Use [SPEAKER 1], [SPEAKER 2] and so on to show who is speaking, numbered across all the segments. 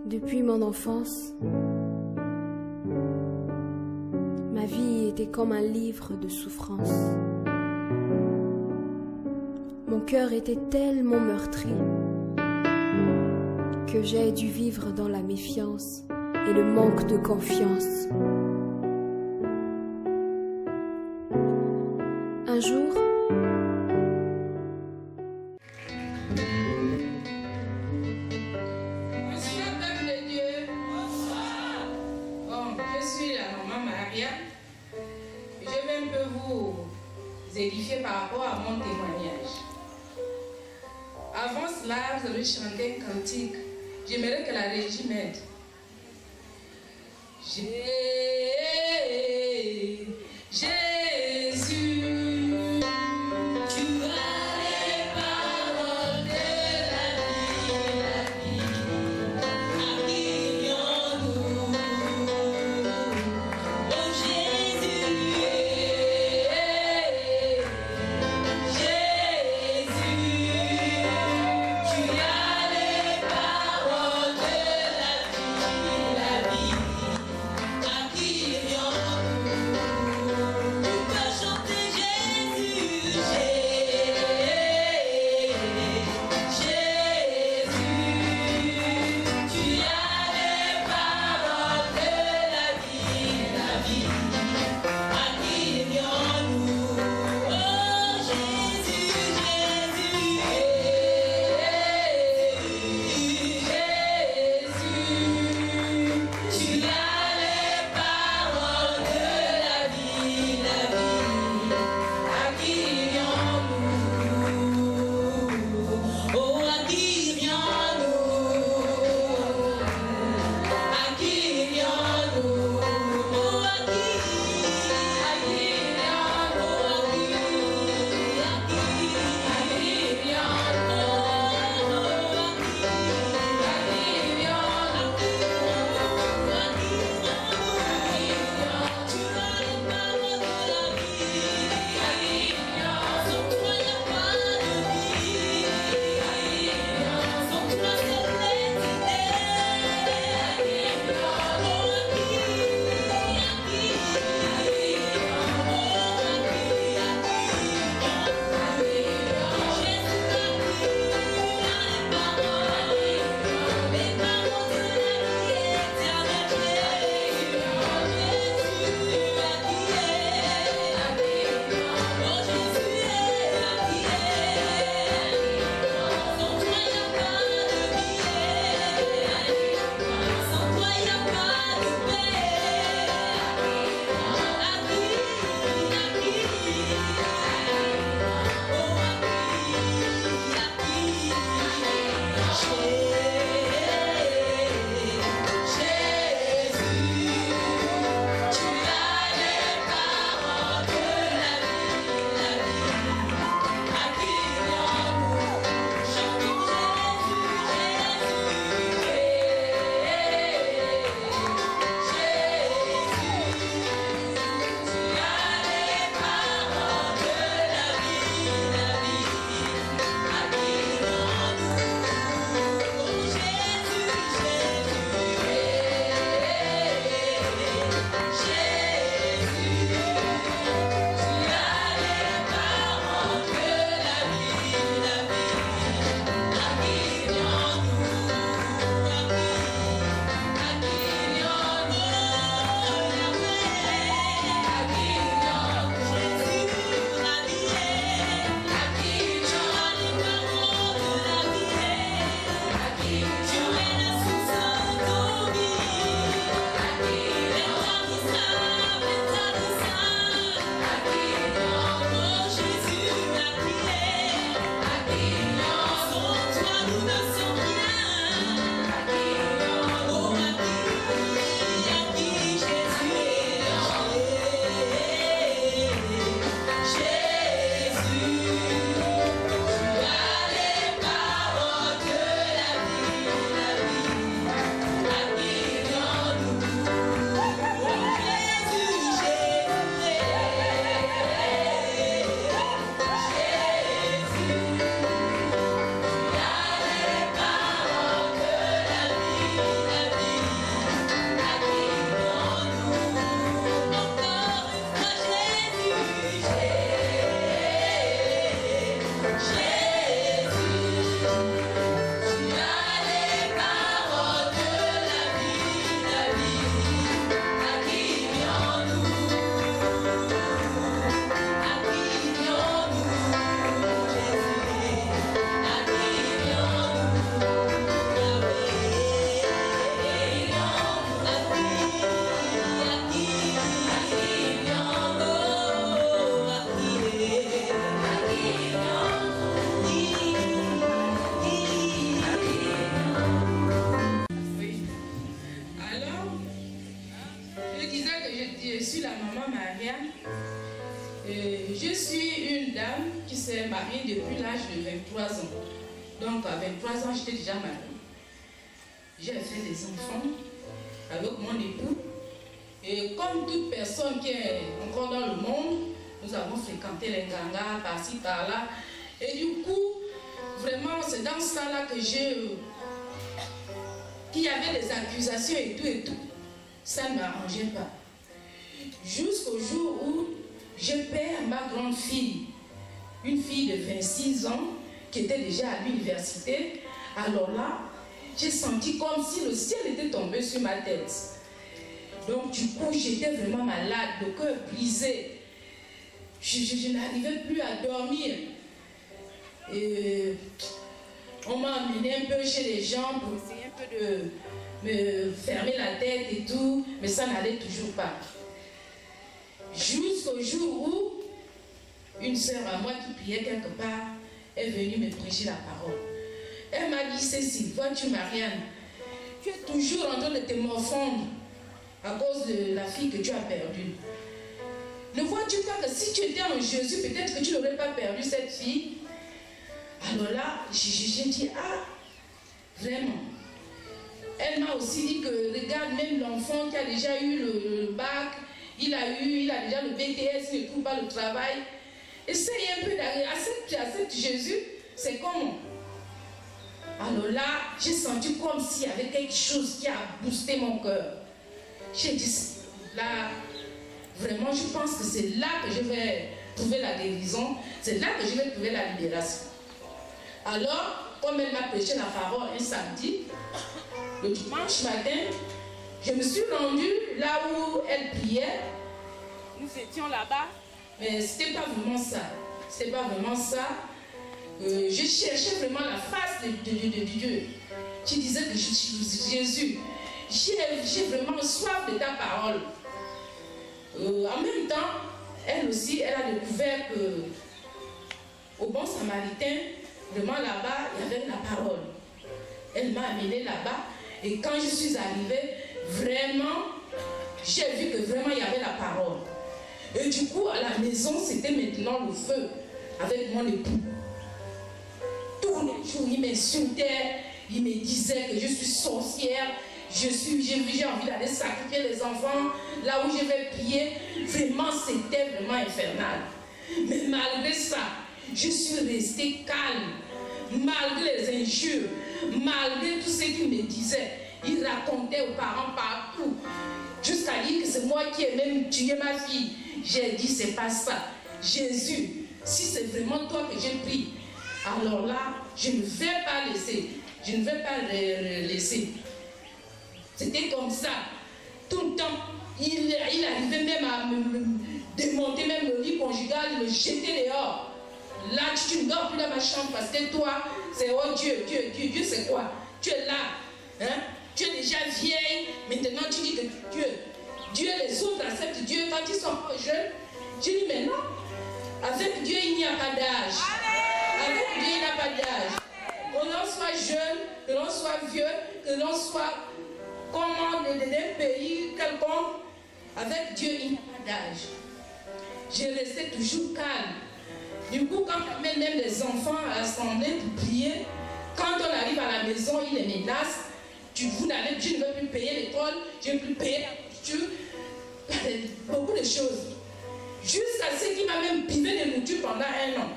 [SPEAKER 1] Depuis mon enfance, ma vie était comme un livre de souffrance. Mon cœur était tellement meurtri que j'ai dû vivre dans la méfiance et le manque de confiance. Un jour,
[SPEAKER 2] édifier par rapport à mon témoignage. Avant cela, vous avez chanté un cantique. J'aimerais que la régie m'aide. Jésus, tu as les paroles de la vie, accueillons-nous. Oh Jésus, la vie, accueillons-nous. Marianne. Je suis une dame qui s'est mariée depuis l'âge de 23 ans. Donc à 23 ans, j'étais déjà mariée. J'ai fait des enfants avec mon époux. Et comme toute personne qui est encore dans le monde, nous avons fréquenté les gangas par-ci, par-là. Et du coup, vraiment, c'est dans ça là que qu'il y avait des accusations et tout. Ça ne m'arrangeait pas. Jusqu'au jour où je perds ma grande fille, une fille de 26 ans, qui était déjà à l'université. Alors là, j'ai senti comme si le ciel était tombé sur ma tête. Donc du coup, j'étais vraiment malade, le cœur brisé. Je n'arrivais plus à dormir. Et on m'a amené un peu chez les gens pour essayer un peu de me fermer la tête et tout, mais ça n'allait toujours pas. Jusqu'au jour où une sœur à moi qui priait quelque part est venue me prêcher la parole. Elle m'a dit, Cécile, vois-tu Marianne, tu es toujours en train de te morfondre à cause de la fille que tu as perdue. Ne vois-tu pas que si tu étais en Jésus, peut-être que tu n'aurais pas perdu cette fille? Alors là, j'ai dit, ah, vraiment. Elle m'a aussi dit que, regarde, même l'enfant qui a déjà eu le bac, il a déjà le BTS, il ne trouve pas le travail. Essaye un peu d'arriver, accepte Jésus, c'est comment? Alors là, j'ai senti comme s'il y avait quelque chose qui a boosté mon cœur. J'ai dit, là, vraiment, je pense que c'est là que je vais trouver la guérison, c'est là que je vais trouver la libération. Alors, comme elle m'a prêché la parole un samedi, le dimanche matin, je me suis rendue là où elle priait. Nous étions là-bas, mais ce n'était pas vraiment ça. C'était pas vraiment ça. Je cherchais vraiment la face de Dieu. Je disais que je suis Jésus. J'ai vraiment soif de ta parole. En même temps, elle aussi, elle a découvert que au Bon Samaritain, vraiment là-bas, il y avait la parole. Elle m'a amenée là-bas. Et quand je suis arrivée, vraiment, j'ai vu que vraiment il y avait la parole. Et du coup, à la maison, c'était maintenant le feu avec mon époux. Tous les jours, il m'insultait, il me disait que je suis sorcière, j'ai envie d'aller sacrifier les enfants, là où je vais prier. Vraiment, c'était vraiment infernal. Mais malgré ça, je suis restée calme. Malgré les injures, malgré tout ce qu'il me disait, il racontait aux parents partout, jusqu'à dire que c'est moi qui ai même tué ma fille. J'ai dit, c'est pas ça. Jésus, si c'est vraiment toi que j'ai pris, alors là, je ne vais pas laisser. Je ne vais pas le laisser. C'était comme ça. Tout le temps, il arrivait même à me démonter même le lit conjugal, me jeter dehors. Là, tu ne dors plus dans ma chambre parce que toi, c'est oh Dieu, Dieu c'est quoi? Tu es là, hein? Tu es déjà vieille, maintenant tu dis que Dieu, les autres acceptent Dieu quand ils sont jeunes. Je dis mais non, avec Dieu il n'y a pas d'âge. Avec Dieu il n'y a pas d'âge. Que l'on soit jeune, que l'on soit vieux, que l'on soit comment dans un pays quelconque, avec Dieu il n'y a pas d'âge. Je restais toujours calme. Du coup, quand on amène même les enfants à l'assemblée pour prier, quand on arrive à la maison, il les menace. Je ne veux plus payer l'école, je ne veux plus payer la nourriture, beaucoup de choses. Jusqu'à ce qu'il m'a même privé de nourriture pendant 1 an.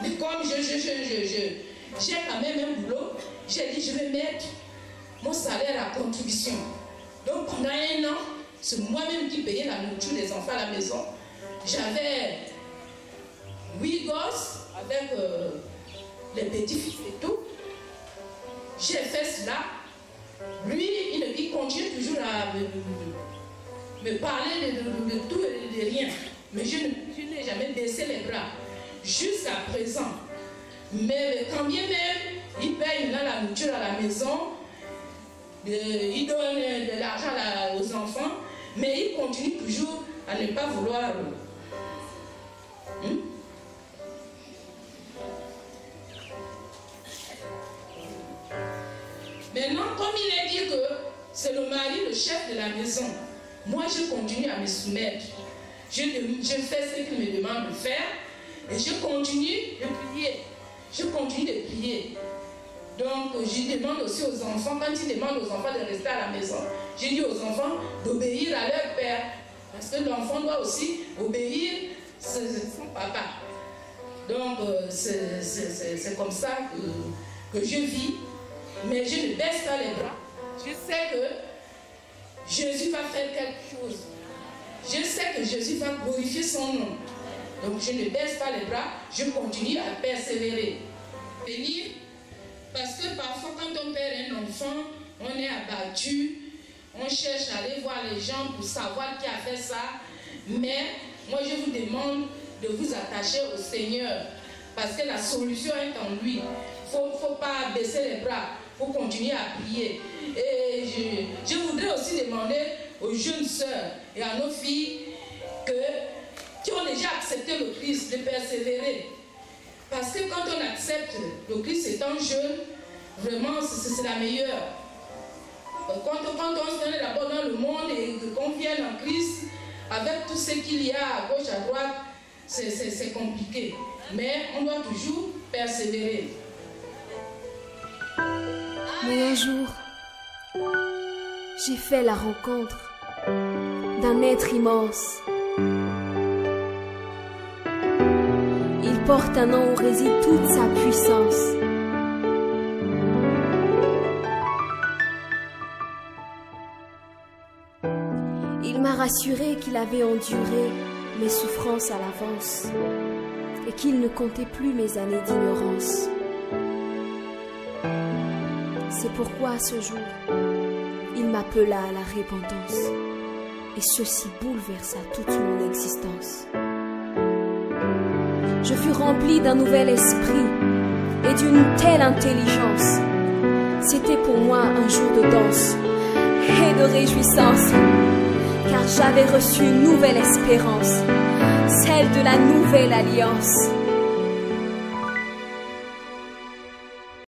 [SPEAKER 2] Mais comme j'ai quand même un boulot, j'ai dit je vais mettre mon salaire à contribution. Donc pendant 1 an, c'est moi-même qui payais la nourriture des enfants à la maison. J'avais 8 gosses avec les petits-fils et tout. J'ai fait cela. Lui, il continue toujours à me parler de tout et de rien. Mais je n'ai jamais baissé les bras. Jusqu'à présent. Mais quand bien même, il paye la nourriture à la maison, il donne de l'argent aux enfants, mais il continue toujours à ne pas vouloir. Maintenant, comme il a dit que c'est le mari, le chef de la maison, moi je continue à me soumettre. je fais ce qu'il me demande de faire et je continue de prier. Je continue de prier. Donc, je demande aussi aux enfants, quand ils demandent aux enfants de rester à la maison, je dis aux enfants d'obéir à leur père. Parce que l'enfant doit aussi obéir à son papa. Donc, c'est comme ça que je vis. Mais je ne baisse pas les bras. Je sais que Jésus va faire quelque chose. Je sais que Jésus va glorifier son nom. Donc, je ne baisse pas les bras. Je continue à persévérer. Venir, parce que parfois, quand on perd un enfant, on est abattu. On cherche à aller voir les gens pour savoir qui a fait ça. Mais moi, je vous demande de vous attacher au Seigneur. Parce que la solution est en lui. Il ne faut pas baisser les bras. Il faut continuer à prier. Et je voudrais aussi demander aux jeunes sœurs et à nos filles qui ont déjà accepté le Christ de persévérer. Parce que quand on accepte le Christ étant jeune, vraiment, c'est la meilleure. Quand on se met d'abord dans le monde et qu'on vienne en Christ, avec tout ce qu'il y a à gauche, à droite, c'est compliqué. Mais on doit toujours persévérer.
[SPEAKER 1] Mais un jour, j'ai fait la rencontre d'un être immense. Il porte un nom où réside toute sa puissance. Il m'a rassuré qu'il avait enduré mes souffrances à l'avance et qu'il ne comptait plus mes années d'ignorance. C'est pourquoi ce jour, il m'appela à la repentance et ceci bouleversa toute mon existence. Je fus rempli d'un nouvel esprit et d'une telle intelligence. C'était pour moi un jour de danse et de réjouissance, car j'avais reçu une nouvelle espérance, celle de la nouvelle alliance.